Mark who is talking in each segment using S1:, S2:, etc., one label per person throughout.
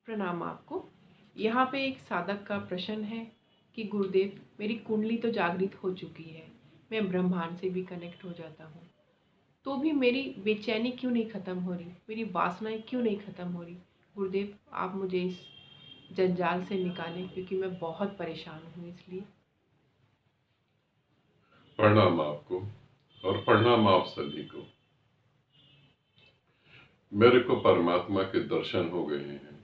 S1: प्रणाम आपको। यहाँ पे एक साधक का प्रश्न है कि गुरुदेव, मेरी कुंडली तो जागृत हो चुकी है, मैं ब्रह्मांड से भी कनेक्ट हो जाता हूँ, तो भी मेरी बेचैनी क्यों नहीं ख़त्म हो रही, मेरी वासनाएं क्यों नहीं ख़त्म हो रही। गुरुदेव, आप मुझे इस जंजाल से निकालें क्योंकि मैं बहुत परेशान हूँ इसलिए।
S2: प्रणाम आपको और प्रणाम आप सभी को। मेरे को परमात्मा के दर्शन हो गए हैं।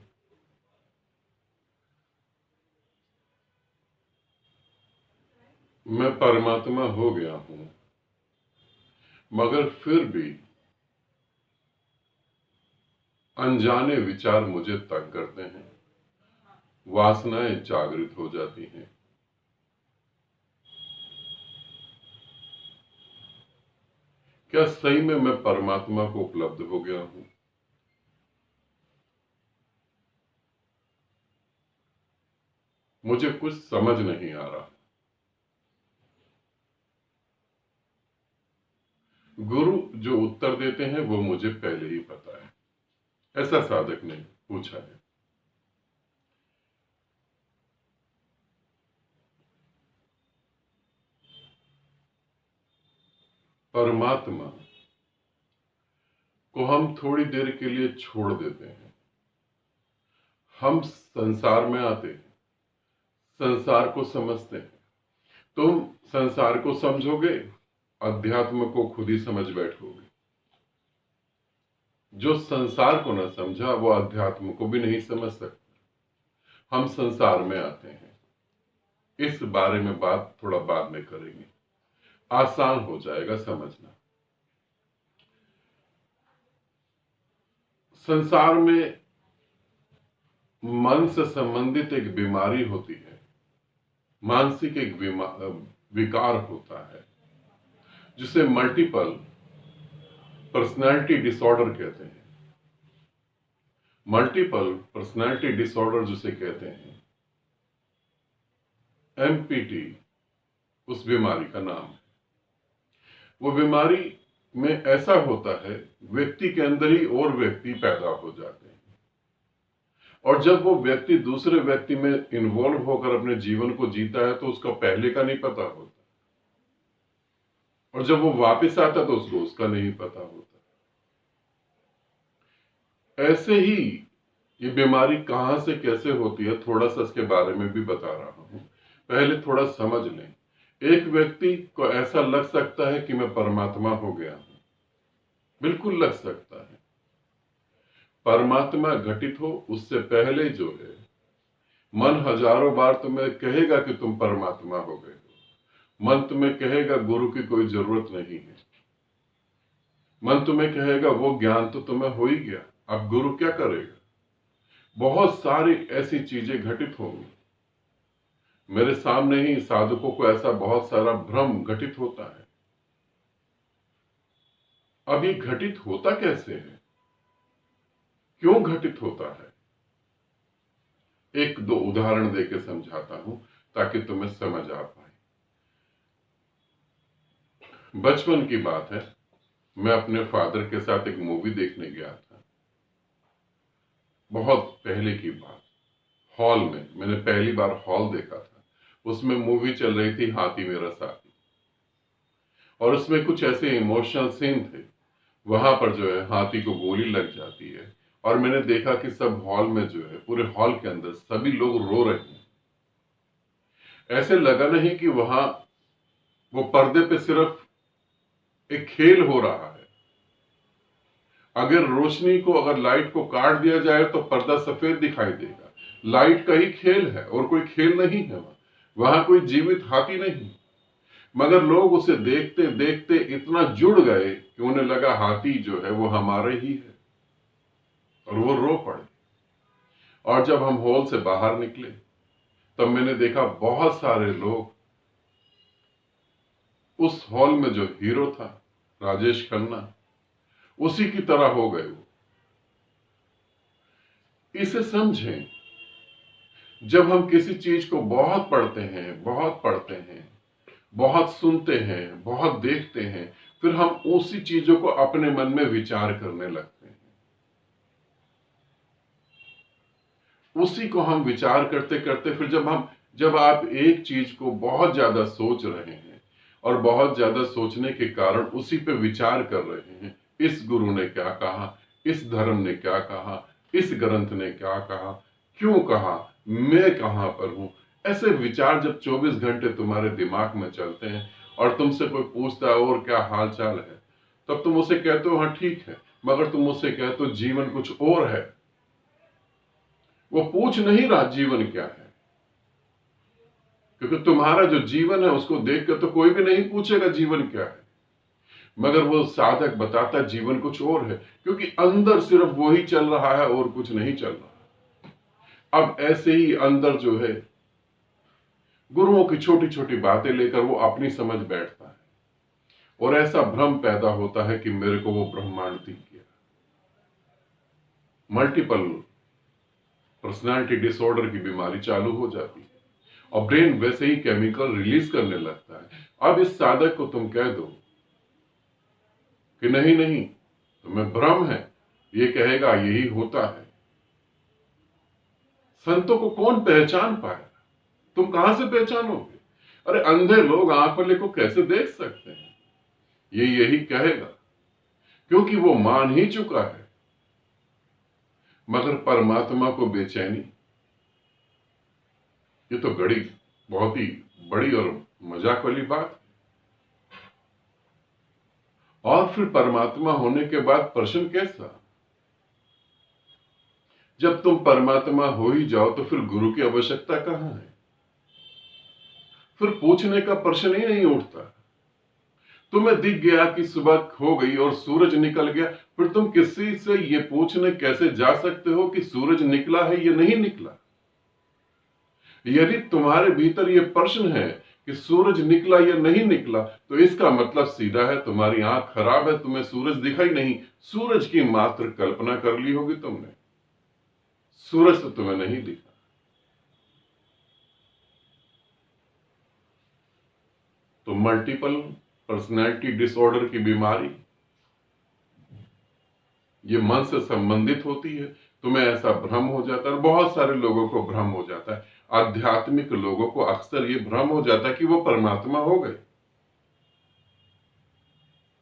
S2: मैं परमात्मा हो गया हूं, मगर फिर भी अनजाने विचार मुझे तंग करते हैं, वासनाएं जागृत हो जाती हैं। क्या सही में मैं परमात्मा को उपलब्ध हो गया हूं? मुझे कुछ समझ नहीं आ रहा। गुरु जो उत्तर देते हैं वो मुझे पहले ही पता है, ऐसा साधक ने पूछा है। परमात्मा को हम थोड़ी देर के लिए छोड़ देते हैं। हम संसार में आते हैं, संसार को समझते हैं। तुम संसार को समझोगे, अध्यात्म को खुद ही समझ बैठोगे। जो संसार को न समझा वो अध्यात्म को भी नहीं समझ सकता। हम संसार में आते हैं, इस बारे में बात थोड़ा बाद में करेंगे, आसान हो जाएगा समझना। संसार में मन से संबंधित एक बीमारी होती है, मानसिक एक विकार होता है, जिसे मल्टीपल पर्सनैलिटी डिसऑर्डर कहते हैं। मल्टीपल पर्सनैलिटी डिसऑर्डर जिसे कहते हैं, एमपीटी उस बीमारी का नाम है। वो बीमारी में ऐसा होता है, व्यक्ति के अंदर ही और व्यक्ति पैदा हो जाते हैं, और जब वो व्यक्ति दूसरे व्यक्ति में इन्वॉल्व होकर अपने जीवन को जीता है तो उसका पहले का नहीं पता होता, और जब वो वापस आता तो उसको उसका नहीं पता होता। ऐसे ही ये बीमारी कहां से कैसे होती है, थोड़ा सा इसके बारे में भी बता रहा हूं। पहले थोड़ा समझ लें। एक व्यक्ति को ऐसा लग सकता है कि मैं परमात्मा हो गया हूं, बिल्कुल लग सकता है। परमात्मा घटित हो उससे पहले जो है, मन हजारों बार तुम्हें कहेगा कि तुम परमात्मा हो गए हो। मन तुम्हें कहेगा गुरु की कोई जरूरत नहीं है। मन तुम्हें कहेगा वो ज्ञान तो तुम्हें हो ही गया, अब गुरु क्या करेगा। बहुत सारी ऐसी चीजें घटित होंगी। मेरे सामने ही साधकों को ऐसा बहुत सारा भ्रम घटित होता है। अब ये घटित होता कैसे है, क्यों घटित होता है, एक दो उदाहरण देकर समझाता हूं ताकि तुम्हें समझ आ पाए। बचपन की बात है, मैं अपने फादर के साथ एक मूवी देखने गया था। बहुत पहले की बात, हॉल में मैंने पहली बार हॉल देखा था। उसमें मूवी चल रही थी हाथी मेरा साथी, और उसमें कुछ ऐसे इमोशनल सीन थे। वहां पर जो है हाथी को गोली लग जाती है, और मैंने देखा कि सब हॉल में जो है, पूरे हॉल के अंदर सभी लोग रो रहे हैं। ऐसे लगा नहीं कि वहां वो पर्दे पे सिर्फ एक खेल हो रहा है। अगर रोशनी को, अगर लाइट को काट दिया जाए तो पर्दा सफेद दिखाई देगा। लाइट का ही खेल है और कोई खेल नहीं है। वहां कोई जीवित हाथी नहीं, मगर लोग उसे देखते देखते इतना जुड़ गए कि उन्हें लगा हाथी जो है वो हमारे ही है, और वो रो पड़े। और जब हम हॉल से बाहर निकले तब मैंने देखा बहुत सारे लोग उस हॉल में जो हीरो था राजेश खन्ना, उसी की तरह हो गए वो। इसे समझें, जब हम किसी चीज को बहुत पढ़ते हैं, बहुत पढ़ते हैं, बहुत सुनते हैं, बहुत देखते हैं, फिर हम उसी चीजों को अपने मन में विचार करने लगते हैं। उसी को हम विचार करते करते फिर जब आप एक चीज को बहुत ज्यादा सोच रहे हैं और बहुत ज्यादा सोचने के कारण उसी पे विचार कर रहे हैं, इस गुरु ने क्या कहा, इस धर्म ने क्या कहा, इस ग्रंथ ने क्या कहा, क्यों कहा, मैं कहां पर हूं, ऐसे विचार जब 24 घंटे तुम्हारे दिमाग में चलते हैं और तुमसे कोई पूछता है और क्या हाल चाल है, तब तुम उसे कहते हो हाँ ठीक है, मगर तुम उससे कहते हो जीवन कुछ और है। वो पूछ नहीं रहा जीवन क्या है, क्योंकि तुम्हारा जो जीवन है उसको देखकर तो कोई भी नहीं पूछेगा जीवन क्या है, मगर वो साधक बताता है जीवन कुछ और है, क्योंकि अंदर सिर्फ वही चल रहा है और कुछ नहीं चल रहा। अब ऐसे ही अंदर जो है गुरुओं की छोटी छोटी बातें लेकर वो अपनी समझ बैठता है और ऐसा भ्रम पैदा होता है कि मेरे को वो ब्रह्मांड दिख गया। मल्टीपल पर्सनालिटी डिसऑर्डर की बीमारी चालू हो जाती है और ब्रेन वैसे ही केमिकल रिलीज करने लगता है। अब इस साधक को तुम कह दो कि नहीं नहीं तुम्हें भ्रम है, ये कहेगा यही होता है। संतों को कौन पहचान पाएगा, तुम कहां से पहचानोगे? अरे अंधे लोग आंख वाले को कैसे देख सकते हैं? ये यही कहेगा क्योंकि वो मान ही चुका है। मगर परमात्मा को बेचैनी, ये तो बहुत ही बड़ी और मजाक वाली बात। और फिर परमात्मा होने के बाद प्रश्न कैसा? जब तुम परमात्मा हो ही जाओ तो फिर गुरु की आवश्यकता कहां है? फिर पूछने का प्रश्न ही नहीं उठता। तुम्हें दिख गया कि सुबह हो गई और सूरज निकल गया, फिर तुम किसी से ये पूछने कैसे जा सकते हो कि सूरज निकला है या नहीं निकला? यदि तुम्हारे भीतर ये प्रश्न है कि सूरज निकला या नहीं निकला, तो इसका मतलब सीधा है तुम्हारी आंख खराब है, तुम्हें सूरज दिखाई नहीं। सूरज की मात्र कल्पना कर ली होगी तुमने, सूरज तो तुम्हें नहीं दिखा। तो मल्टीपल पर्सनैलिटी डिसऑर्डर की बीमारी ये मन से संबंधित होती है। तुम्हें ऐसा भ्रम हो जाता है, बहुत सारे लोगों को भ्रम हो जाता है। आध्यात्मिक लोगों को अक्सर ये भ्रम हो जाता है कि वो परमात्मा हो गए।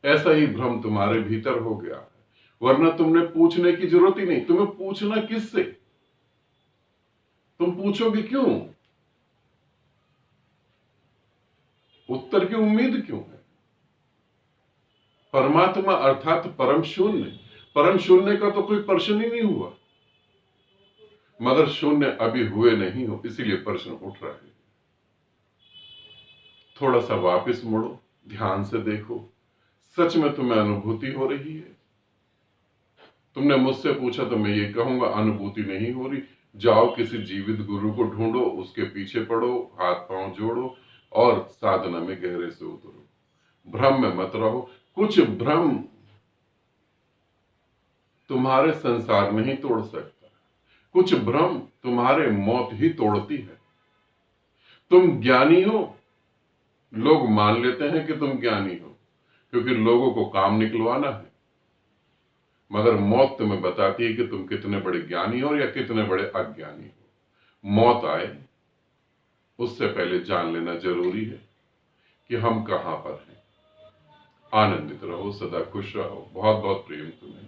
S2: ऐसा ही भ्रम तुम्हारे भीतर हो गया है, वरना तुमने पूछने की जरूरत ही नहीं। तुम्हें पूछना किससे? तुम पूछोगे क्यों? उत्तर की उम्मीद क्यों है? परमात्मा अर्थात परम शून्य, परम शून्य का तो कोई प्रश्न ही नहीं हुआ। मगर शून्य अभी हुए नहीं हो, इसीलिए प्रश्न उठ रहा है। थोड़ा सा वापस मुड़ो, ध्यान से देखो, सच में तुम्हें अनुभूति हो रही है? तुमने मुझसे पूछा तो मैं ये कहूंगा अनुभूति नहीं हो रही, जाओ किसी जीवित गुरु को ढूंढो, उसके पीछे पड़ो, हाथ पांव जोड़ो और साधना में गहरे से उतरो। भ्रम में मत रहो। कुछ भ्रम तुम्हारे संसार नहीं तोड़ सकता, कुछ भ्रम तुम्हारे मौत ही तोड़ती है। तुम ज्ञानी हो, लोग मान लेते हैं कि तुम ज्ञानी हो, क्योंकि लोगों को काम निकलवाना है। मगर मौत तुम्हें बताती है कि तुम कितने बड़े ज्ञानी हो या कितने बड़े अज्ञानी हो। मौत आए उससे पहले जान लेना जरूरी है कि हम कहां पर हैं। आनंदित रहो, सदा खुश रहो। बहुत बहुत प्रेम तुम्हें।